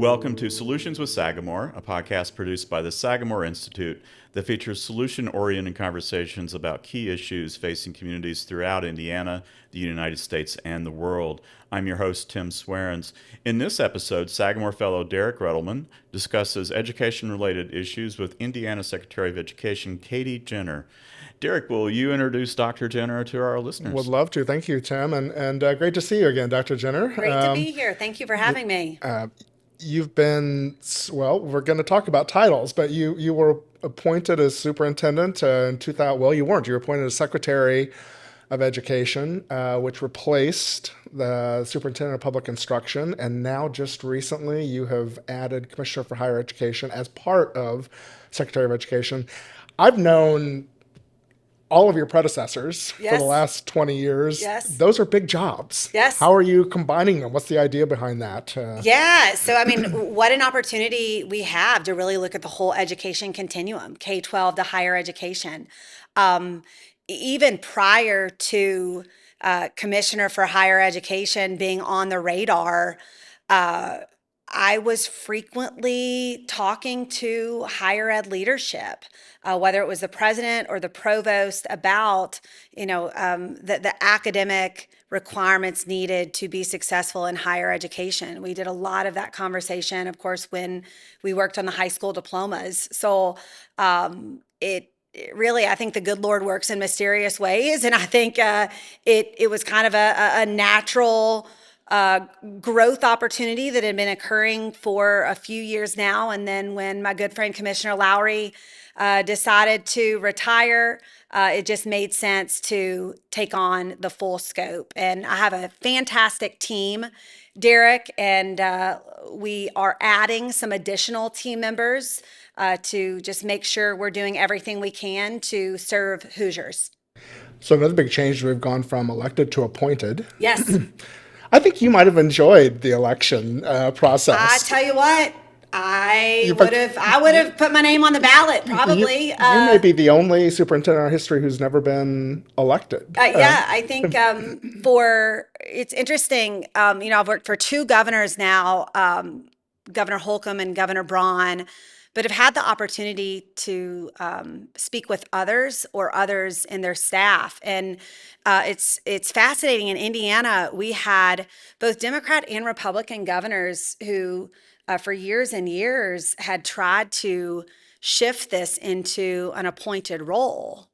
Welcome to Solutions with Sagamore, a podcast produced by the Sagamore Institute that features solution-oriented conversations about key issues facing communities throughout Indiana, the United States, and the world. I'm your host, Tim Swearens. In this episode, Sagamore Fellow Derek Ruddleman discusses education-related issues with Indiana Secretary of Education Katie Jenner. Derek, will you introduce Dr. Jenner to our listeners? Would love to. Thank you, Tim. And great to see you again, Dr. Jenner. Great to be here. Thank you for having me. You've been, well, we're going to talk about titles, but you were appointed as superintendent in 2000. Well, you weren't. You were appointed as Secretary of Education, which replaced the Superintendent of Public Instruction. And now just recently you have added Commissioner for Higher Education as part of Secretary of Education. I've known all of your predecessors for the last 20 years. Yes. Those are big jobs. Yes. How are you combining them? What's the idea behind that? So I mean, what an opportunity we have to really look at the whole education continuum, K-12 to higher education. Even prior to Commissioner for Higher Education being on the radar, I was frequently talking to higher ed leadership, whether it was the president or the provost, about the academic requirements needed to be successful in higher education. We did a lot of that conversation, of course, when we worked on the high school diplomas. So it really, I think the good Lord works in mysterious ways, and I think it was kind of a natural growth opportunity that had been occurring for a few years now. And then when my good friend Commissioner Lowry decided to retire, it just made sense to take on the full scope. And I have a fantastic team, Derek, and we are adding some additional team members to just make sure we're doing everything we can to serve Hoosiers. So another big change, we've gone from elected to appointed. Yes. I think you might have enjoyed the election process. I tell you what, I would have put my name on the ballot probably. You may be the only superintendent in our history who's never been elected. I think it's interesting. I've worked for two governors now, Governor Holcomb and Governor Braun, but have had the opportunity to speak with others or others in their staff. And it's fascinating. In Indiana, we had both Democrat and Republican governors who, for years and years, had tried to shift this into an appointed role.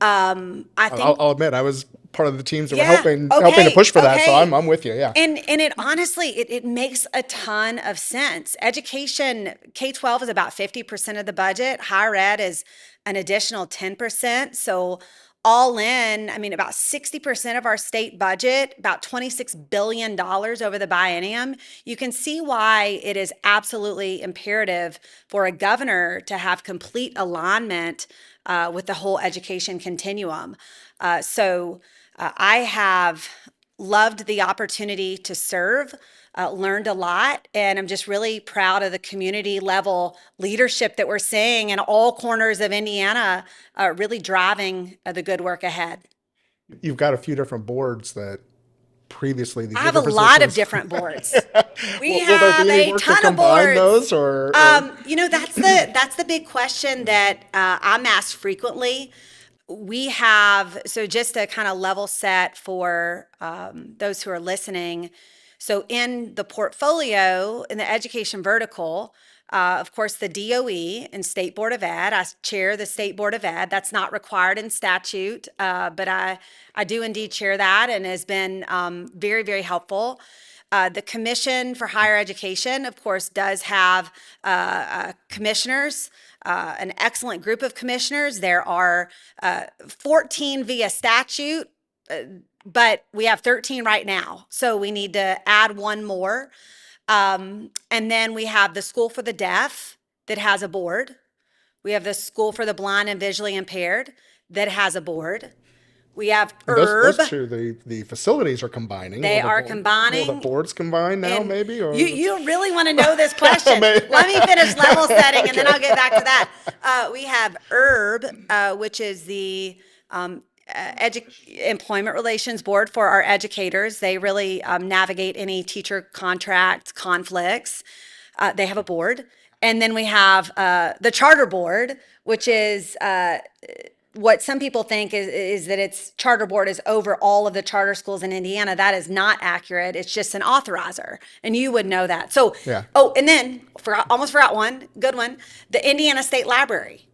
I'll admit, I was part of the teams that were helping to push for that, so I'm with you, yeah. And it honestly, it makes a ton of sense. Education, K-12 is about 50% of the budget. Higher ed is an additional 10%. So all in, I mean, about 60% of our state budget, about $26 billion over the biennium. You can see why it is absolutely imperative for a governor to have complete alignment with the whole education continuum. I have loved the opportunity to serve, learned a lot, and I'm just really proud of the community level leadership that we're seeing in all corners of Indiana, really driving the good work ahead. You've got a few different boards that previously I have a lot of different boards. We have a ton of boards. Those, or? That's the big question that I'm asked frequently. We have, so just to kind of level set for those who are listening. So in the portfolio, in the education vertical, of course, the DOE and State Board of Ed, I chair the State Board of Ed. That's not required in statute, but I do indeed chair that, and has been very, very helpful. The Commission for Higher Education, of course, does have commissioners, an excellent group of commissioners. There are 14 via statute, but we have 13 right now. So we need to add one more. And then we have the School for the Deaf that has a board. We have the School for the Blind and Visually Impaired that has a board. We have Those two, the facilities are combining. They are combining. Will the boards combine now, maybe? Or? You really want to know this question. Let me finish level setting, and then I'll get back to that. We have which is the Employment Relations Board for our educators. They really navigate any teacher contract conflicts. They have a board. And then we have the charter board, which is what some people think is that its charter board is over all of the charter schools in Indiana. That is not accurate. It's just an authorizer, and you would know that. So, Yeah. oh, and then almost forgot one good one: the Indiana State Library,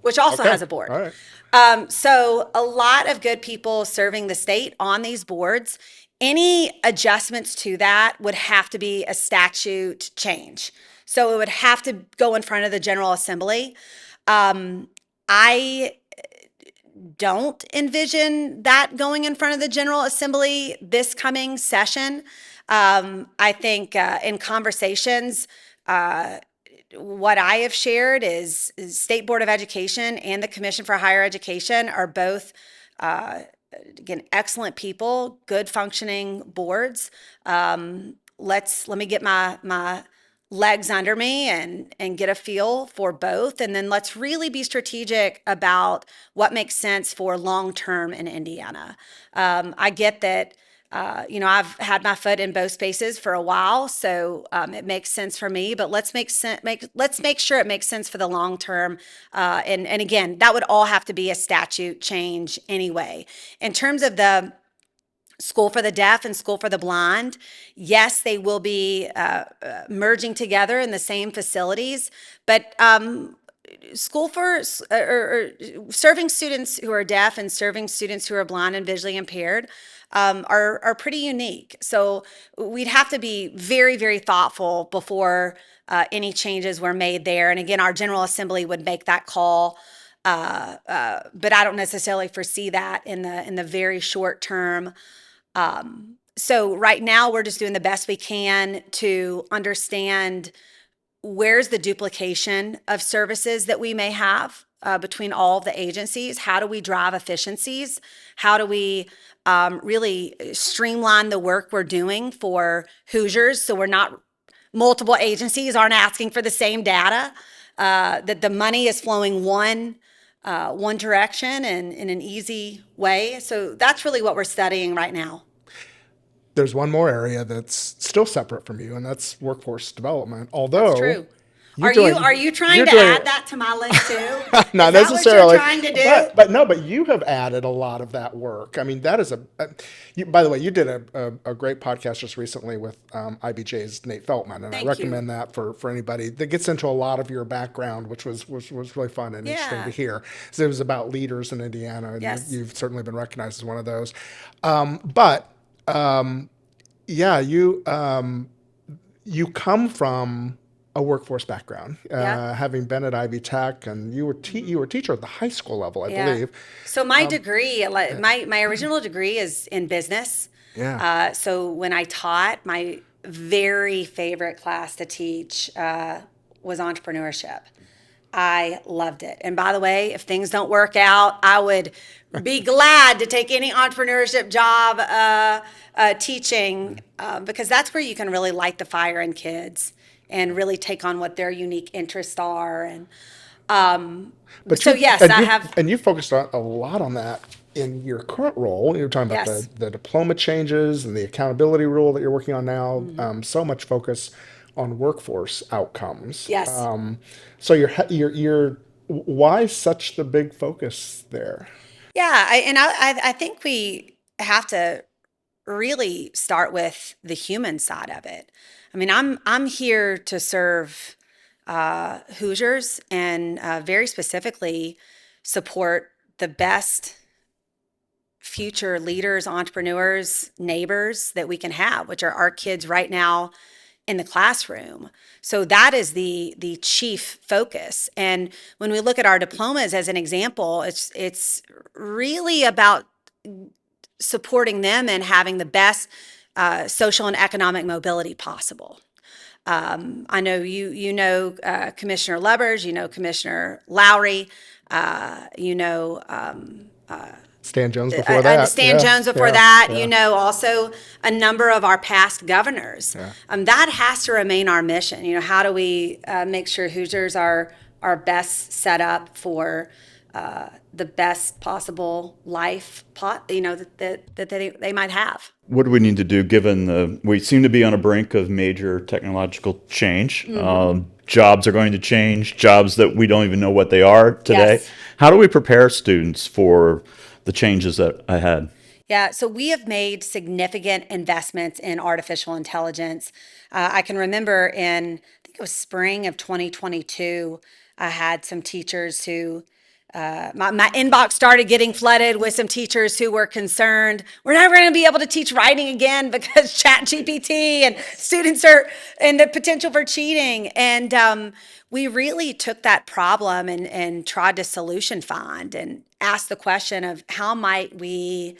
which also has a board. All right. So a lot of good people serving the state on these boards. Any adjustments to that would have to be a statute change. So it would have to go in front of the General Assembly. I don't envision that going in front of the General Assembly this coming session. I think in conversations, what I have shared is State Board of Education and the Commission for Higher Education are both, again, excellent people, good functioning boards. Let me get my legs under me and get a feel for both. And then let's really be strategic about what makes sense for long-term in Indiana. I get that, I've had my foot in both spaces for a while, so it makes sense for me, but let's make sure it makes sense for the long term. And again, that would all have to be a statute change anyway. In terms of the School for the Deaf and School for the Blind, yes, they will be merging together in the same facilities, but school for or serving students who are deaf and serving students who are blind and visually impaired are pretty unique. So we'd have to be very, very thoughtful before any changes were made there. And again, our General Assembly would make that call. But I don't necessarily foresee that in the very short term. So right now we're just doing the best we can to understand where's the duplication of services that we may have between all of the agencies. How do we drive efficiencies? How do we really streamline the work we're doing for Hoosiers so we're not, multiple agencies aren't asking for the same data, that the money is flowing one direction and in an easy way. So that's really what we're studying right now. There's one more area that's still separate from you, and that's workforce development. Although That's true. you're Are you trying you're to doing- add that to my list too? not Is that necessarily, what you're trying to do? but you have added a lot of that work. I mean, that is by the way, you did a great podcast just recently with IBJ's Nate Feltman, and Thank I recommend that for anybody that gets into a lot of your background, which was really fun and interesting to hear. So it was about leaders in Indiana, and Yes. you've certainly been recognized as one of those. You come from a workforce background, having been at Ivy Tech, and you were a teacher at the high school level, I believe. So my degree, my original degree is in business. Yeah. So when I taught, my very favorite class to teach was entrepreneurship. I loved it. And by the way, if things don't work out, I would be glad to take any entrepreneurship job teaching because that's where you can really light the fire in kids and really take on what their unique interests are. And And you focused a lot on that in your current role. You were talking about Yes. the diploma changes and the accountability rule that you're working on now. So much focus on workforce outcomes. Yes. So you're why such the big focus there? Yeah, I think we have to really start with the human side of it. I mean, I'm here to serve Hoosiers and very specifically support the best future leaders, entrepreneurs, neighbors that we can have, which are our kids right now in the classroom. So that is the chief focus. And when we look at our diplomas as an example, it's really about supporting them and having the best social and economic mobility possible. I know you know Commissioner Lubbers, you know Commissioner Lowry, Stan Jones before that. Stan Jones before that. You know, also a number of our past governors. That has to remain our mission. You know, how do we make sure Hoosiers are best set up for the best possible life, that they might have. What do we need to do given we seem to be on a brink of major technological change? Jobs are going to change, jobs that we don't even know what they are today. Yes. How do we prepare students for the changes that ahead? Yeah, so we have made significant investments in artificial intelligence. I can remember in, I think it was spring of 2022, I had some teachers who, my inbox started getting flooded with some teachers who were concerned we're never going to be able to teach writing again because chat GPT and students are, and the potential for cheating. And we really took that problem and tried to solution find and ask the question of how might we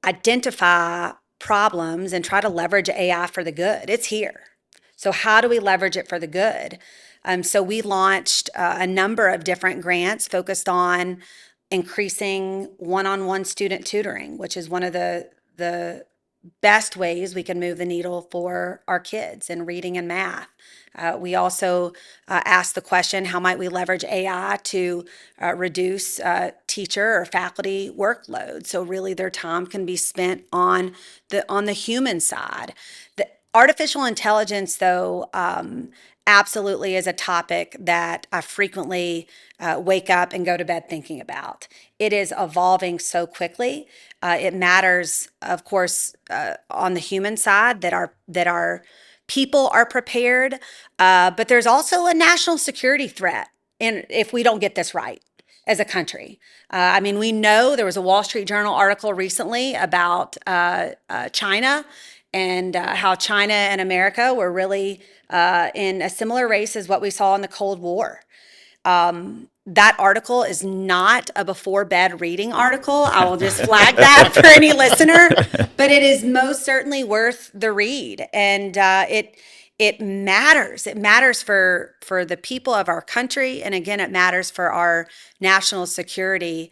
identify problems and try to leverage AI for the good. It's here. So, how do we leverage it for the good? So, we launched a number of different grants focused on increasing one on one student tutoring, which is one of the best ways we can move the needle for our kids in reading and math. We also asked the question, how might we leverage AI to reduce teacher or faculty workload? So really their time can be spent on the human side. The artificial intelligence, though, absolutely is a topic that I frequently wake up and go to bed thinking about. It is evolving so quickly. It matters, of course, on the human side that our people are prepared, but there's also a national security threat, and if we don't get this right as a country. I mean, we know there was a Wall Street Journal article recently about China and how China and America were really in a similar race as what we saw in the Cold War. That article is not a before bed reading article. I will just flag that for any listener, but it is most certainly worth the read. And it matters. It matters for the people of our country. And again, it matters for our national security.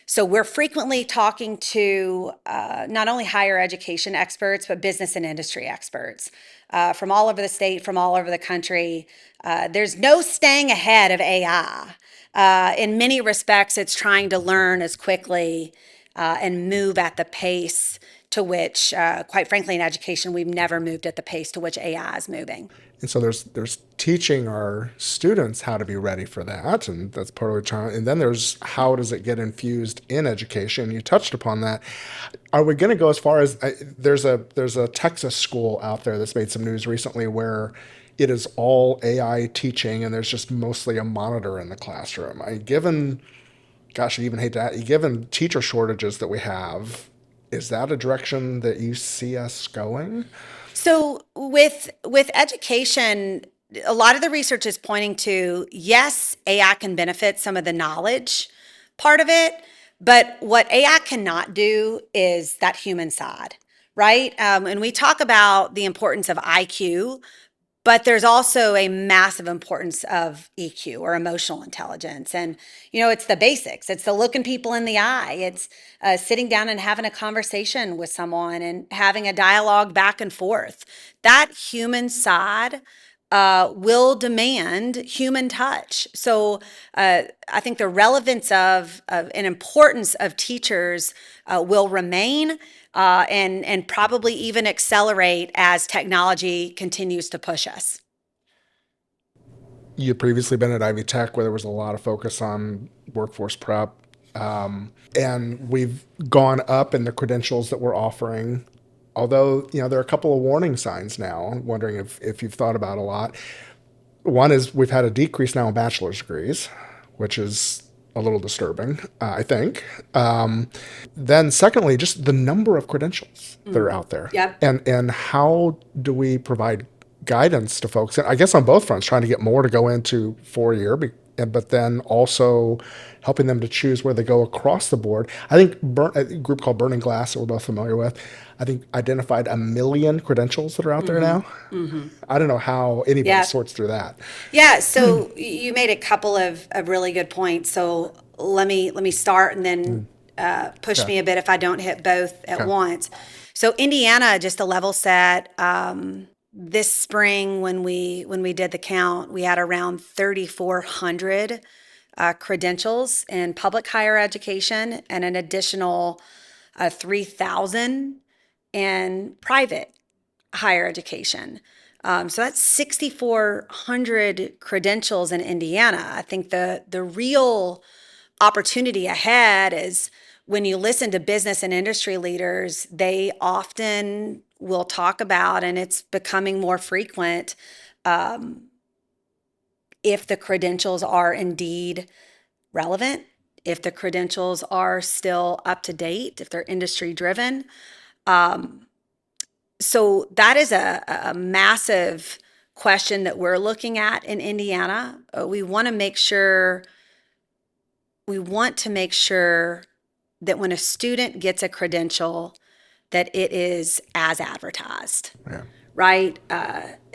So we're frequently talking to not only higher education experts, but business and industry experts from all over the state, from all over the country. There's no staying ahead of AI. In many respects, it's trying to learn as quickly and move at the pace to which, quite frankly, in education, we've never moved at the pace to which AI is moving. And so there's teaching our students how to be ready for that, and that's part of the challenge. And then there's how does it get infused in education? You touched upon that. Are we going to go as far as there's a Texas school out there that's made some news recently where it is all AI teaching, and there's just mostly a monitor in the classroom. Gosh, I even hate that. Given teacher shortages that we have, is that a direction that you see us going? So with education, a lot of the research is pointing to, yes, AI can benefit some of the knowledge part of it, but what AI cannot do is that human side, right? And we talk about the importance of IQ, but there's also a massive importance of EQ or emotional intelligence. And, it's the basics. It's the looking people in the eye. It's sitting down and having a conversation with someone and having a dialogue back and forth. That human side will demand human touch. So I think the relevance of and importance of teachers will remain and probably even accelerate as technology continues to push us. You had previously been at Ivy Tech where there was a lot of focus on workforce prep. And we've gone up in the credentials that we're offering. Although, there are a couple of warning signs now. I'm wondering if you've thought about a lot. One is we've had a decrease now in bachelor's degrees, which is a little disturbing, I think. Then secondly, just the number of credentials that are out there. Yep. And how do we provide guidance to folks? And I guess on both fronts, trying to get more to go into 4-year, but then also helping them to choose where they go across the board. I think a group called Burning Glass that we're both familiar with, I think identified 1 million credentials that are out there now. Mm-hmm. I don't know how anybody sorts through that. Yeah, so you made a couple of really good points. So let me start and then push me a bit if I don't hit both at once. So Indiana, just a level set, this spring when we did the count, we had around 3,400 credentials in public higher education and an additional 3,000 in private higher education. So that's 6,400 credentials in Indiana. I think the real opportunity ahead is when you listen to business and industry leaders, they often will talk about, and it's becoming more frequent, if the credentials are indeed relevant, if the credentials are still up to date, if they're industry driven. So that is a massive question that we're looking at in Indiana. We want to make sure that when a student gets a credential, that it is as advertised, Yeah. right?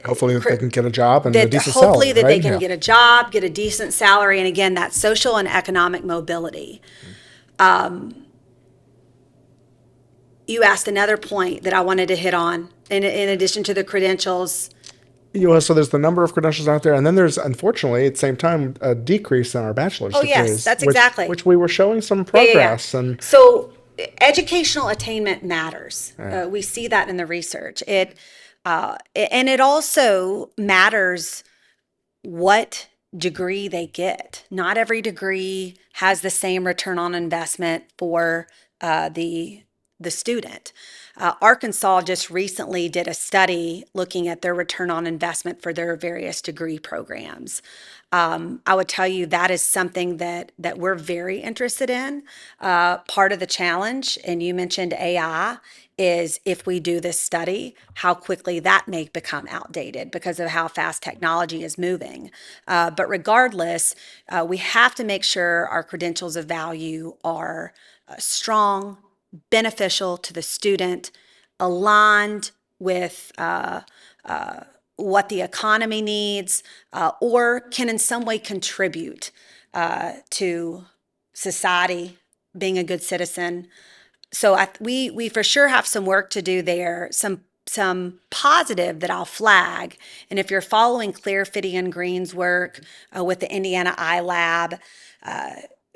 Hopefully that they can get a job and a That decent hopefully salary, that right? they can get a job, get a decent salary, and again, that social and economic mobility. You asked another point that I wanted to hit on in addition to the credentials. So there's the number of credentials out there, and then there's, unfortunately, at the same time, a decrease in our bachelor's Oh, yes, degrees, that's which, exactly. which we were showing some Yeah, yeah, yeah. progress. And So educational attainment matters. We see that in the research. And it also matters what degree they get. Not every degree has the same return on investment for the student. Arkansas just recently did a study looking at their return on investment for their various degree programs. I would tell you that is something that we're very interested in. Part of the challenge, and you mentioned AI, is if we do this study, how quickly that may become outdated because of how fast technology is moving. But regardless, we have to make sure our credentials of value are strong, beneficial to the student, aligned with what the economy needs, or can in some way contribute to society, being a good citizen. So we for sure have some work to do there. Some positive that I'll flag, and if you're following Claire Fitty and Green's work with the Indiana iLab,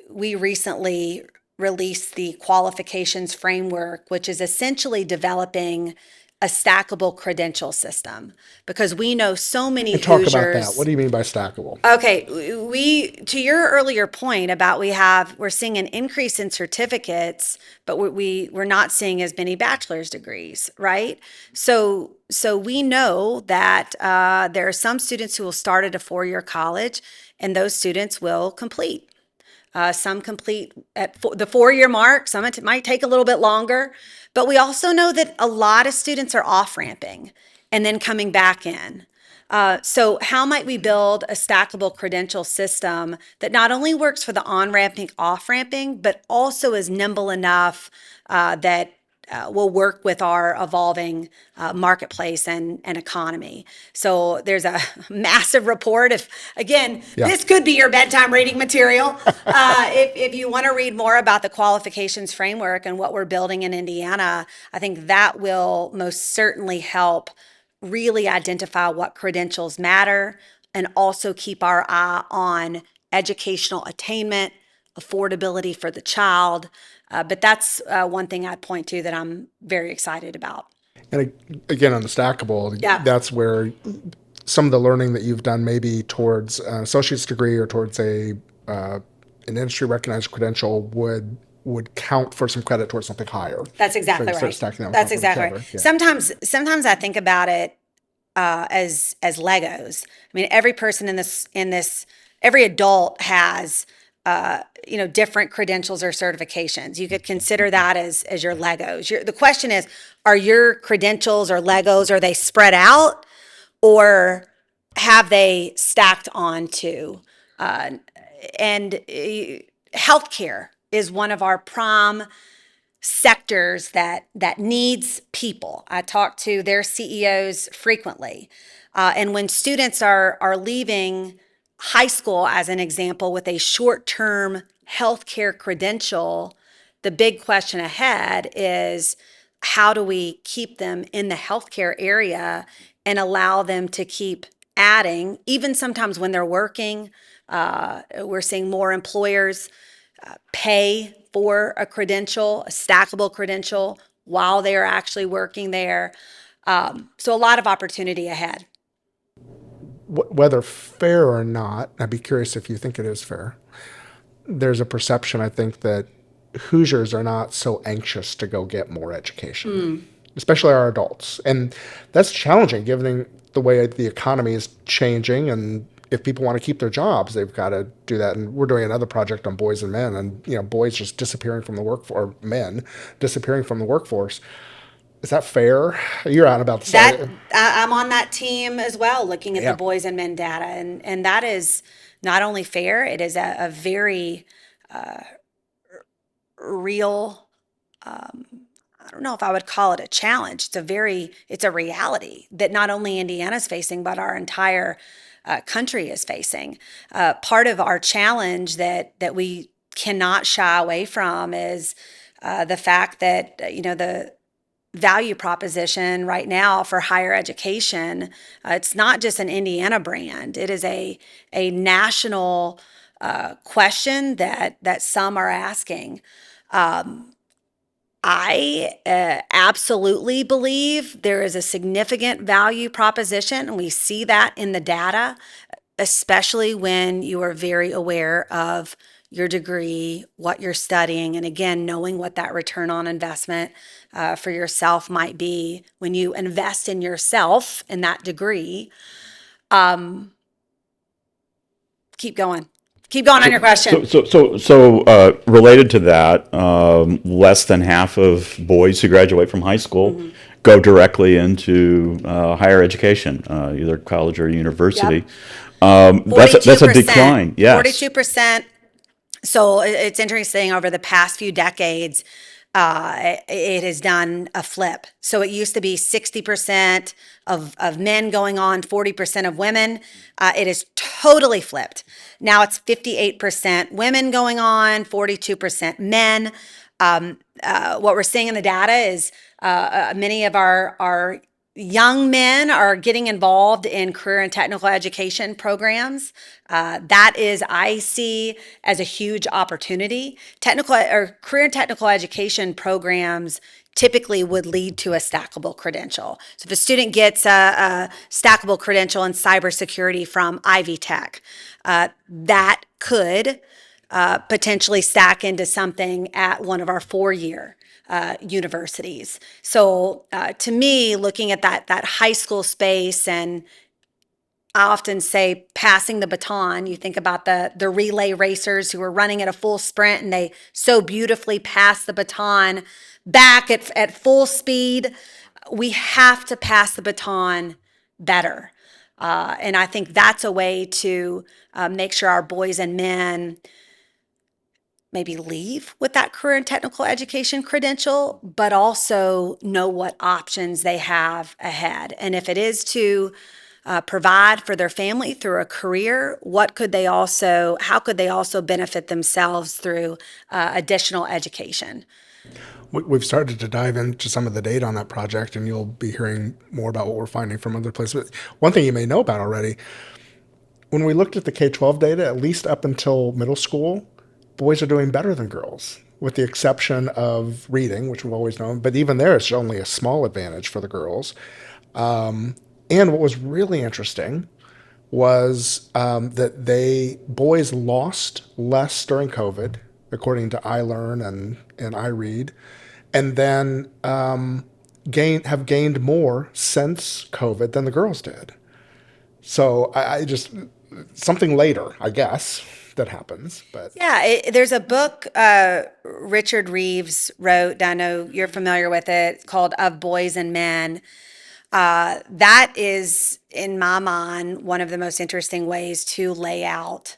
we recently released the qualifications framework, which is essentially developing a stackable credential system, because we know so many talk Hoosiers. about that. What do you mean by stackable? Okay, to your earlier point about we're seeing an increase in certificates, but we're not seeing as many bachelor's degrees, right? So we know that there are some students who will start at a 4-year college, and those students will complete. Some complete at the 4-year mark. Some it might take a little bit longer, but we also know that a lot of students are off ramping and then coming back in. So how might we build a stackable credential system that not only works for the on-ramping, off-ramping, but also is nimble enough that will work with our evolving marketplace and economy. So there's a massive report. This could be your bedtime reading material. If you want to read more about the qualifications framework and what we're building in Indiana, I think that will most certainly help really identify what credentials matter and also keep our eye on educational attainment, affordability for the child. But that's one thing I'd point to that I'm very excited about. And again, on the stackable, that's where some of the learning that you've done maybe towards an associate's degree or towards an industry recognized credential would count for some credit towards something higher. That's exactly So right. stacking them That's on top of exactly each right. other. Yeah. Sometimes I think about it as Legos. I mean, every person in this every adult has different credentials or certifications. You could consider that as your Legos. The question is, are your credentials or Legos, are they spread out, or have they stacked onto? And healthcare is one of our prime sectors that needs people. I talk to their CEOs frequently. And when students are leaving high school, as an example, with a short-term healthcare credential, the big question ahead is, how do we keep them in the healthcare area and allow them to keep adding, even sometimes when they're working, We're seeing more employers pay for a credential, a stackable credential, while they are actually working there. So a lot of opportunity ahead. Whether fair or not, I'd be curious if you think it is fair. There's a perception, I think, that Hoosiers are not so anxious to go get more education, especially our adults. And that's challenging given the way the economy is changing. And if people want to keep their jobs, they've got to do that. And we're doing another project on boys and men, and boys just disappearing from the workforce, or men disappearing from the workforce. Is that fair? You're out about the That side. I'm on that team as well, looking at the Yeah. boys and men data, and that is not only fair, it is a very real. I don't know if I would call it a challenge. It's a reality that not only Indiana's facing, but our entire country is facing. Part of our challenge that we cannot shy away from is the fact that the value proposition right now for higher education, it's not just an Indiana brand. It is a national question that some are asking. I absolutely believe there is a significant value proposition, and we see that in the data, especially when you are very aware of your degree, what you're studying, and again, knowing what that return on investment for yourself might be when you invest in yourself in that degree. Keep going. Keep going on your question. Related to that, less than half of boys who graduate from high school go directly into higher education, either college or university. That's a decline. Yes. 42%. So it's interesting, over the past few decades, it has done a flip. So it used to be 60% of men going on, 40% of women. It is totally flipped. Now it's 58% women going on, 42% men. What we're seeing in the data is many of our young men are getting involved in career and technical education programs. That is, I see as a huge opportunity. Technical or career and technical education programs typically would lead to a stackable credential. So if a student gets a stackable credential in cybersecurity from Ivy Tech, that could potentially stack into something at one of our 4-year universities. So to me, looking at that high school space, and I often say passing the baton, you think about the relay racers who are running at a full sprint and they so beautifully pass the baton back at full speed. We have to pass the baton better. And I think that's a way to make sure our boys and men maybe leave with that career and technical education credential, but also know what options they have ahead. And if it is to provide for their family through a career, how could they also benefit themselves through additional education? We've started to dive into some of the data on that project, and you'll be hearing more about what we're finding from other places. But one thing you may know about already, when we looked at the K-12 data, at least up until middle school, boys are doing better than girls, with the exception of reading, which we've always known. But even there, it's only a small advantage for the girls. And what was really interesting was that boys lost less during COVID, according to iLearn and iRead, and then have gained more since COVID than the girls did. So I just something later, I guess, that happens. But Yeah, there's a book Richard Reeves wrote, I know you're familiar with it, called Of Boys and Men. That is, in my mind, one of the most interesting ways to lay out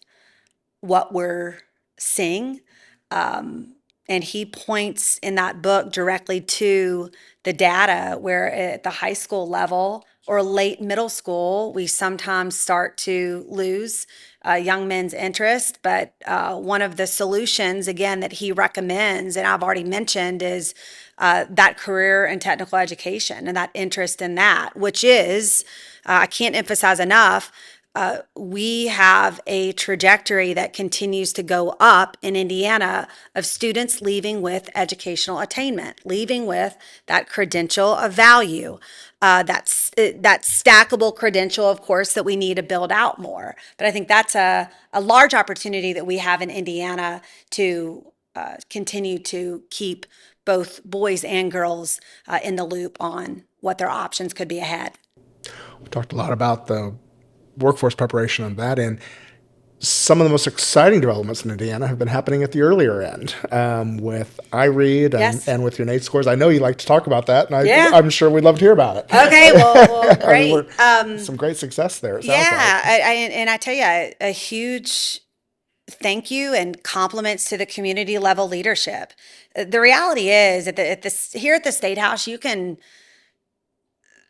what we're seeing. And he points in that book directly to the data where at the high school level or late middle school, we sometimes start to lose young men's interest. But one of the solutions, again, that he recommends, and I've already mentioned, is that career and technical education and that interest in that, which is, I can't emphasize enough, we have a trajectory that continues to go up in Indiana of students leaving with educational attainment, leaving with that credential of value, that stackable credential, of course, that we need to build out more. But I think that's a large opportunity that we have in Indiana to continue to keep both boys and girls in the loop on what their options could be ahead. We talked a lot about the workforce preparation on that end. Some of the most exciting developments in Indiana have been happening at the earlier end with iRead Yes. and with your NATE scores. I know you like to talk about that, and Yeah. I'm sure we'd love to hear about it. Okay, well, great. Some great success there, it sounds Yeah, like. and I tell you, a huge thank you and compliments to the community level leadership. The reality is, here at the State House, you can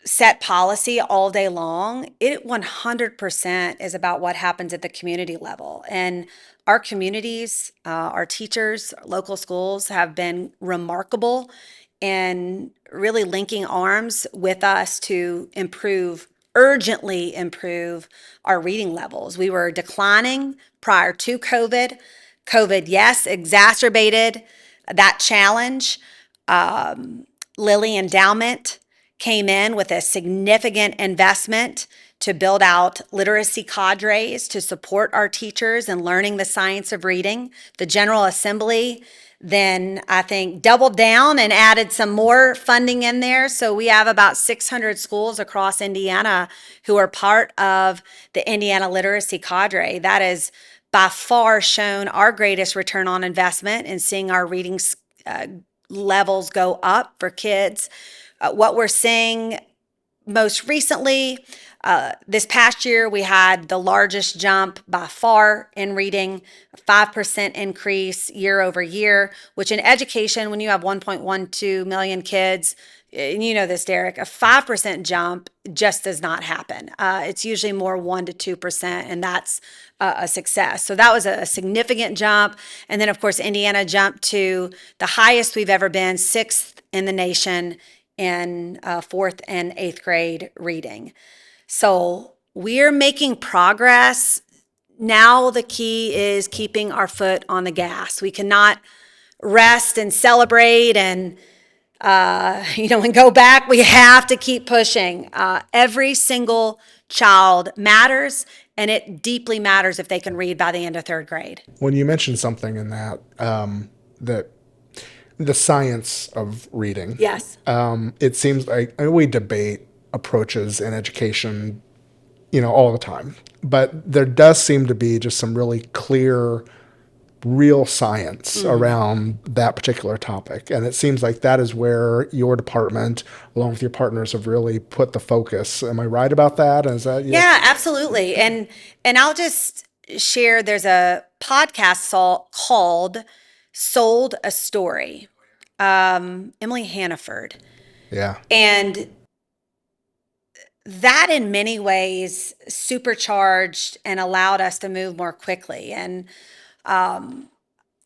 set policy all day long. It 100% is about what happens at the community level. And our communities, our teachers, local schools have been remarkable in really linking arms with us to urgently improve our reading levels. We were declining prior to COVID. COVID, yes, exacerbated that challenge. Lilly Endowment came in with a significant investment to build out literacy cadres to support our teachers in learning the science of reading. The General Assembly then, I think, doubled down and added some more funding in there. So we have about 600 schools across Indiana who are part of the Indiana Literacy Cadre. That has by far shown our greatest return on investment in seeing our reading levels go up for kids. What we're seeing most recently, this past year, we had the largest jump by far in reading, a 5% increase year over year, which in education, when you have 1.12 million kids, and you know this, Derek, a 5% jump just does not happen. It's usually more 1 to 2%, and that's a success. So that was a significant jump. And then, of course, Indiana jumped to the highest we've ever been, 6th in the nation in 4th and 8th grade reading. So we're making progress. Now the key is keeping our foot on the gas. We cannot rest and celebrate and go back. We have to keep pushing. Every single child matters, and it deeply matters if they can read by the end of 3rd grade. When you mentioned something in that, that the science of reading. Yes. It seems like we debate approaches in education, all the time. But there does seem to be just some really clear, real science around that particular topic. And it seems like that is where your department, along with your partners, have really put the focus. Am I right about that? Is that Yeah, absolutely. And I'll just share, there's a podcast called Sold a Story. Emily Hannaford. Yeah. And that in many ways supercharged and allowed us to move more quickly. And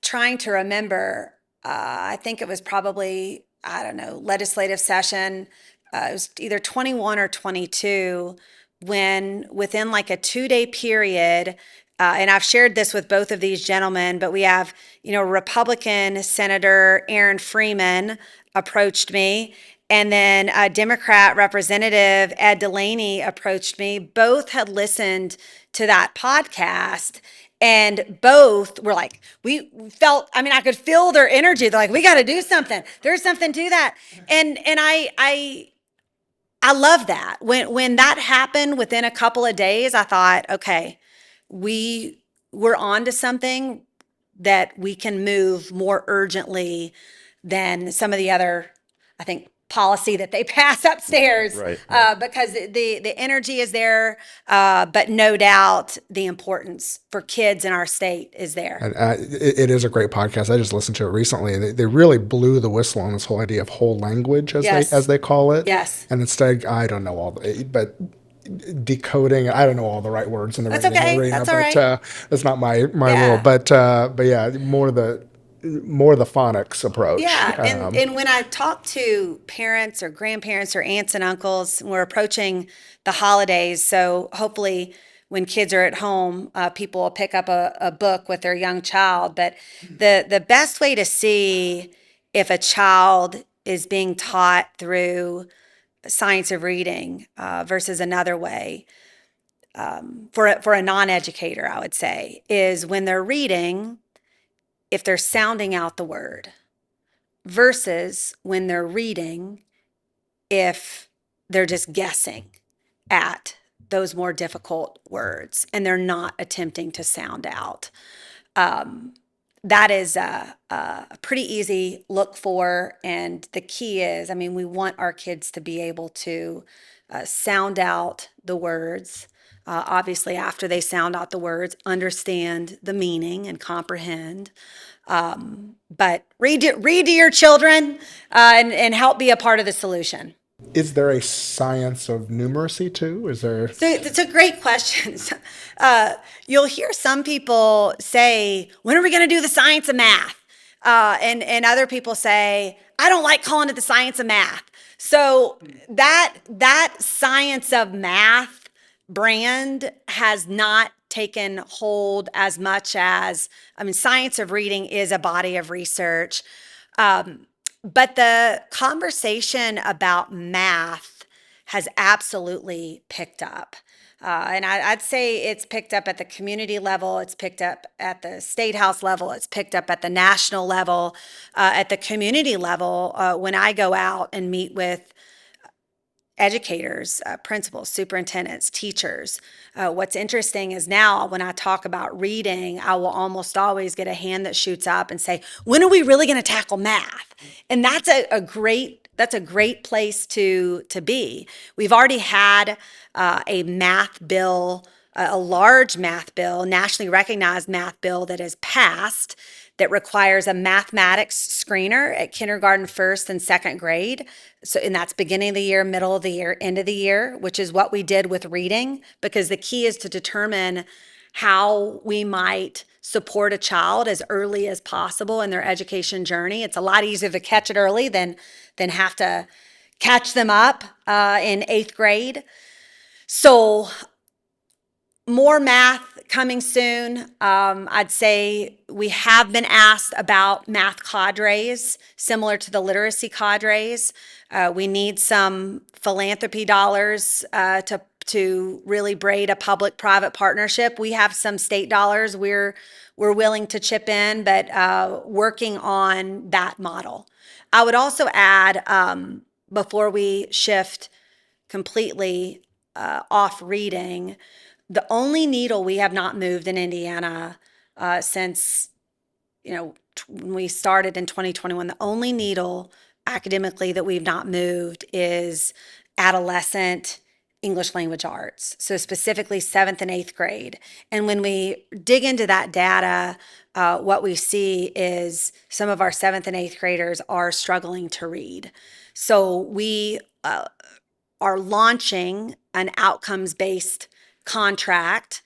trying to remember, I think it was probably, legislative session. It was either 21 or 22 when within like a 2-day period, and I've shared this with both of these gentlemen, but we have, Republican Senator Aaron Freeman approached me, and then a Democrat Representative Ed Delaney approached me. Both had listened to that podcast, and both were like, we felt, I could feel their energy. They're like, we got to do something. There's something to that. And I love that. When that happened within a couple of days, I thought, okay, we're on to something that we can move more urgently than some of the other, I think, policy that they pass upstairs. Right. Because the energy is there, but no doubt the importance for kids in our state is there. And it is a great podcast. I just listened to it recently, and they really blew the whistle on this whole idea of whole language, as they call it. Yes. And instead, I don't know but decoding, I don't know all the right words in the That's reading okay. arena, That's all but right. that's not my Yeah. role. But yeah, more the phonics approach. Yeah, and when I talk to parents or grandparents or aunts and uncles, we're approaching the holidays, so hopefully when kids are at home, people will pick up a book with their young child. But the best way to see if a child is being taught through science of reading versus another way, for a non-educator, I would say, is when they're reading, if they're sounding out the word, versus when they're reading, if they're just guessing at those more difficult words and they're not attempting to sound out. That is a pretty easy look for. And the key is, I mean, we want our kids to be able to sound out the words. Obviously, after they sound out the words, understand the meaning and comprehend. But read to your children and help be a part of the solution. Is there a science of numeracy too? Is there? So it's a great question. You'll hear some people say, when are we going to do the science of math? And other people say, I don't like calling it the science of math. So that science of math brand has not taken hold as much as, I mean, science of reading is a body of research. But the conversation about math has absolutely picked up. And I'd say it's picked up at the community level, it's picked up at the state house level, it's picked up at the national level, at the community level. When I go out and meet with educators, principals, superintendents, teachers. What's interesting is now when I talk about reading, I will almost always get a hand that shoots up and say, when are we really going to tackle math? And that's a great place to be. We've already had a math bill, a large math bill, nationally recognized math bill that has passed that requires a mathematics screener at kindergarten, first and second grade. So, and that's beginning of the year, middle of the year, end of the year, which is what we did with reading, because the key is to determine how we might support a child as early as possible in their education journey. It's a lot easier to catch it early than have to catch them up in 8th grade. So more math coming soon. I'd say we have been asked about math cadres, similar to the literacy cadres. We need some philanthropy dollars to really braid a public-private partnership. We have some state dollars we're willing to chip in, but working on that model. I would also add, before we shift completely off reading, the only needle we have not moved in Indiana since, when we started in 2021, the only needle academically that we've not moved is adolescent English language arts. So specifically 7th and 8th grade. And when we dig into that data, what we see is some of our 7th and 8th graders are struggling to read. So we are launching an outcomes-based contract.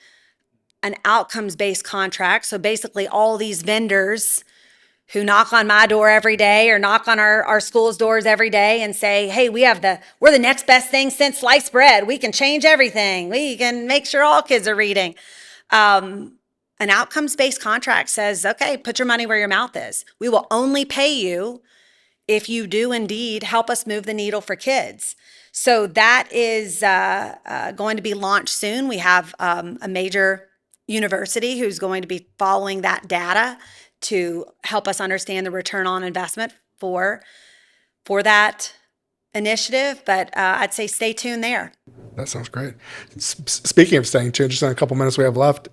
So basically all these vendors who knock on my door every day or knock on our school's doors every day and say, hey, we're the next best thing since sliced bread. We can change everything. We can make sure all kids are reading. An outcomes-based contract says, okay, put your money where your mouth is. We will only pay you if you do indeed help us move the needle for kids. So that is going to be launched soon. We have a major university who's going to be following that data to help us understand the return on investment for that initiative. But I'd say stay tuned there. That sounds great. Speaking of staying tuned, just in a couple minutes we have left,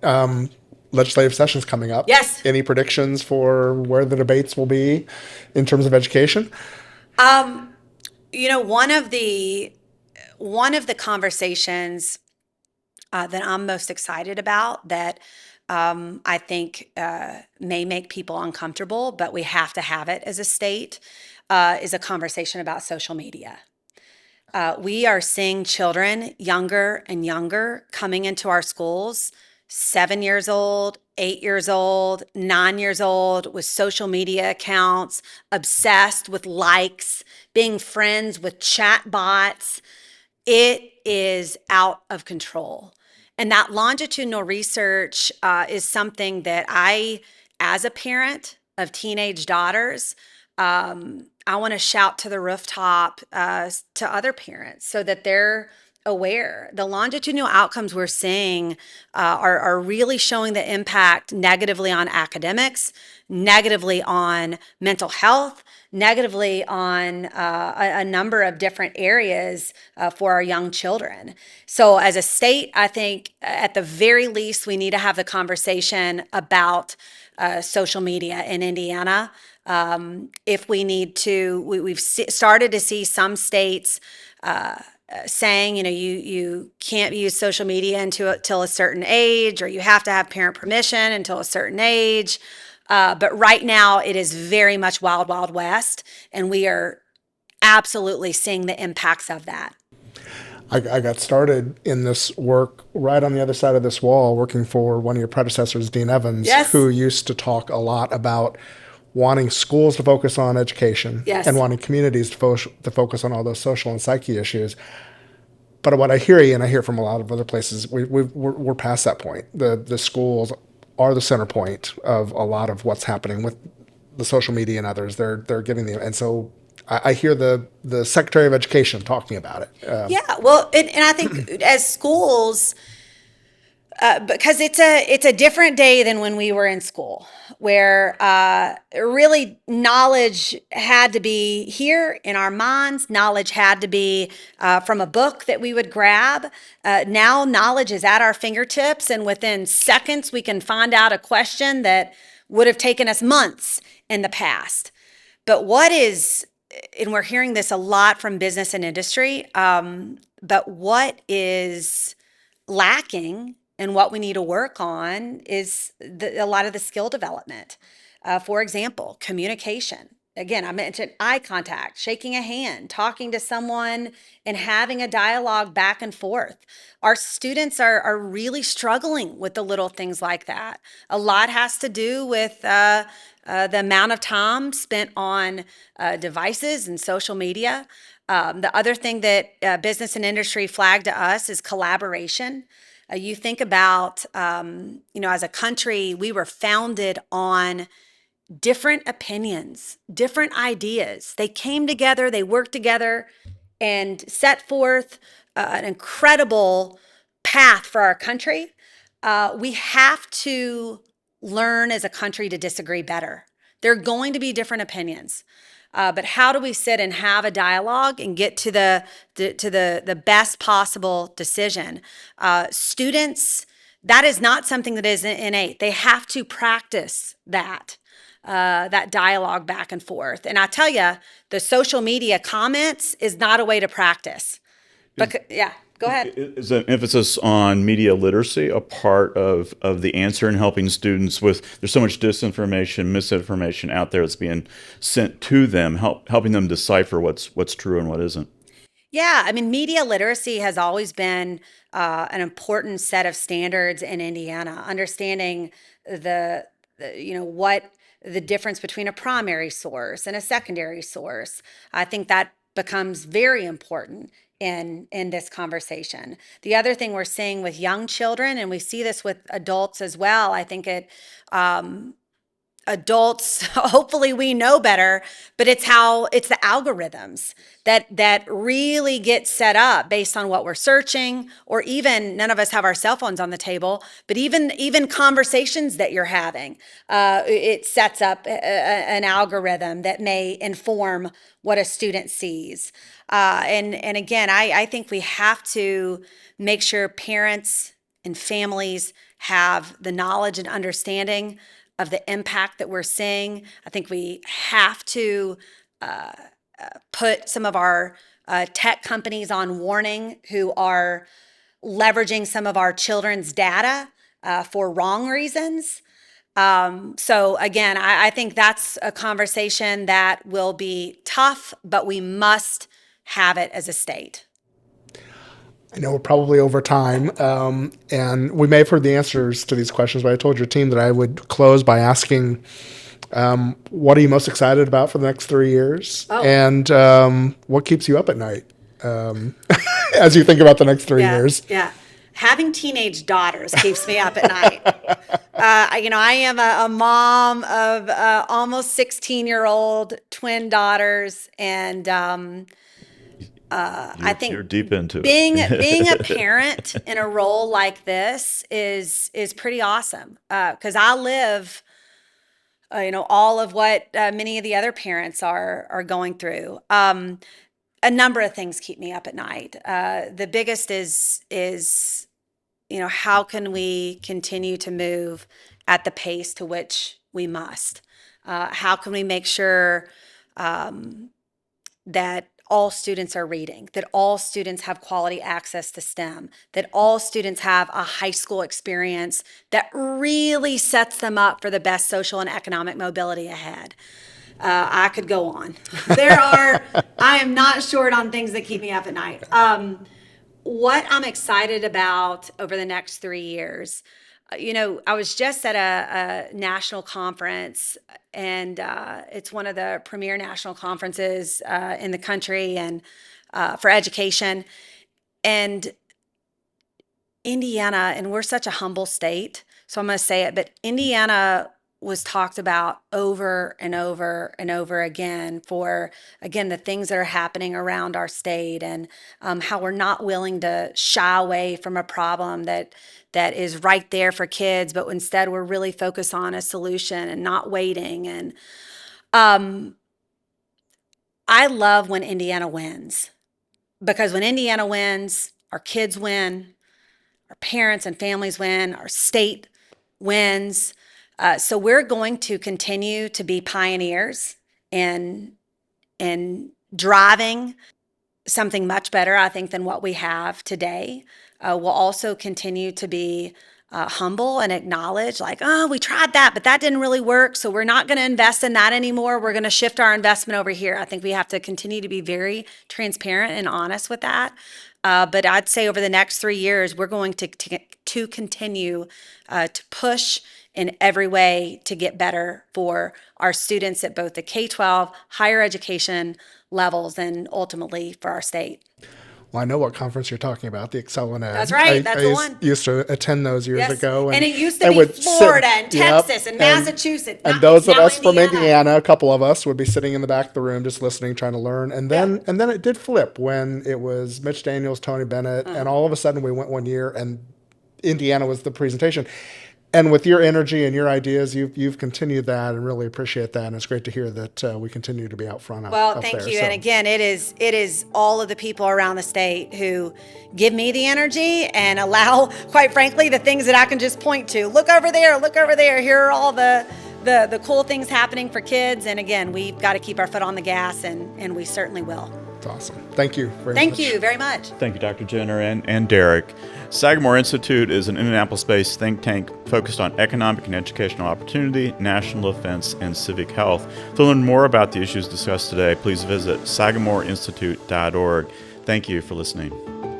legislative sessions coming up. Yes. Any predictions for where the debates will be in terms of education? One of the conversations that I'm most excited about that I think may make people uncomfortable, but we have to have it as a state, is a conversation about social media. We are seeing children younger and younger coming into our schools, 7 years old, 8 years old, 9 years old, with social media accounts, obsessed with likes, being friends with chat bots. It is out of control. And that longitudinal research is something that I, as a parent of teenage daughters, I want to shout to the rooftop to other parents so that they're aware. The longitudinal outcomes we're seeing are really showing the impact negatively on academics, negatively on mental health, negatively on a number of different areas for our young children. So, as a state, I think at the very least, we need to have the conversation about social media in Indiana. If we need to, we've started to see some states saying, you can't use social media until a certain age, or you have to have parent permission until a certain age. But right now, it is very much wild, wild west, and we are absolutely seeing the impacts of that. I got started in this work right on the other side of this wall, working for one of your predecessors, Dean Evans, Yes. who used to talk a lot about wanting schools to focus on education Yes. and wanting communities to focus on all those social and psyche issues. But what I hear you, and I hear from a lot of other places, we're past that point. The schools are the center point of a lot of what's happening with the social media and others. They're giving the, and so I hear the Secretary of Education talking about it. Yeah, well, and I think as schools, because it's a different day than when we were in school, where really knowledge had to be here in our minds. Knowledge had to be from a book that we would grab. Now knowledge is at our fingertips, and within seconds we can find out a question that would have taken us months in the past. But and we're hearing this a lot from business and industry, but what is lacking and what we need to work on is a lot of the skill development. For example, communication. Again, I mentioned eye contact, shaking a hand, talking to someone, and having a dialogue back and forth. Our students are really struggling with the little things like that. A lot has to do with the amount of time spent on devices and social media. The other thing that business and industry flagged to us is collaboration. You think about, as a country, we were founded on different opinions, different ideas. They came together, they worked together, and set forth an incredible path for our country. We have to learn as a country to disagree better. There are going to be different opinions. But how do we sit and have a dialogue and get to the best possible decision? Students, that is not something that is innate. They have to practice that dialogue back and forth. And I tell you, the social media comments is not a way to practice. But yeah, go ahead. Is an emphasis on media literacy a part of the answer in helping students with, there's so much disinformation, misinformation out there that's being sent to them, helping them decipher what's true and what isn't? Yeah, I mean, media literacy has always been an important set of standards in Indiana. Understanding what the difference between a primary source and a secondary source. I think that becomes very important in this conversation. The other thing we're seeing with young children, and we see this with adults as well, I think adults, hopefully we know better, but it's the algorithms that really get set up based on what we're searching, or even, none of us have our cell phones on the table, but even conversations that you're having, it sets up an algorithm that may inform what a student sees. And again, I think we have to make sure parents and families have the knowledge and understanding of the impact that we're seeing. I think we have to put some of our tech companies on warning who are leveraging some of our children's data for wrong reasons. So again, I think that's a conversation that will be tough, but we must have it as a state. I know we're probably over time, and we may have heard the answers to these questions, but I told your team that I would close by asking, what are you most excited about for the next 3 years? Oh. And what keeps you up at night as you think about the next 3 years? Yeah. having teenage daughters keeps me up at night. I am a mom of almost 16-year-old twin daughters, and I think You're deep into being it. a parent in a role like this is pretty awesome, because I live all of what many of the other parents are going through. A number of things keep me up at night. The biggest is how can we continue to move at the pace to which we must? How can we make sure that all students are reading, that all students have quality access to STEM, that all students have a high school experience that really sets them up for the best social and economic mobility ahead? I could go on. I am not short on things that keep me up at night. What I'm excited about over the next 3 years, I was just at a national conference, and it's one of the premier national conferences in the country and for education. And Indiana, and we're such a humble state, so I'm going to say it, but Indiana was talked about over and over and over again for, again, the things that are happening around our state, and how we're not willing to shy away from a problem that is right there for kids, but instead we're really focused on a solution and not waiting. And I love when Indiana wins, because when Indiana wins, our kids win, our parents and families win, our state wins. So we're going to continue to be pioneers in driving something much better, I think, than what we have today. We'll also continue to be humble and acknowledge, like, oh, we tried that, but that didn't really work, so we're not going to invest in that anymore. We're going to shift our investment over here. I think we have to continue to be very transparent and honest with that. But I'd say over the next 3 years, we're going to continue to push in every way to get better for our students at both the K-12, higher education levels, and ultimately for our state. Well, I know what conference you're talking about, the Excel in Ed. That's right. That's the one. Used to attend those years ago. And it used to be Florida and Texas and Massachusetts. And those of us from Indiana, a couple of us, would be sitting in the back of the room just listening, trying to learn. And then it did flip when it was Mitch Daniels, Tony Bennett, and all of a sudden we went one year and Indiana was the presentation. And with your energy and your ideas, you've continued that, and really appreciate that. And it's great to hear that we continue to be out front. Well, thank you. So. And again, it is all of the people around the state who give me the energy and allow, quite frankly, the things that I can just point to. Look over there. Look over there. Here are all the cool things happening for kids. And again, we've got to keep our foot on the gas, and we certainly will. That's awesome. Thank you very much. Thank you very much. Thank you, Dr. Jenner and Derek. Sagamore Institute is an Indianapolis-based think tank focused on economic and educational opportunity, national defense, and civic health. To learn more about the issues discussed today, please visit sagamoreinstitute.org. Thank you for listening.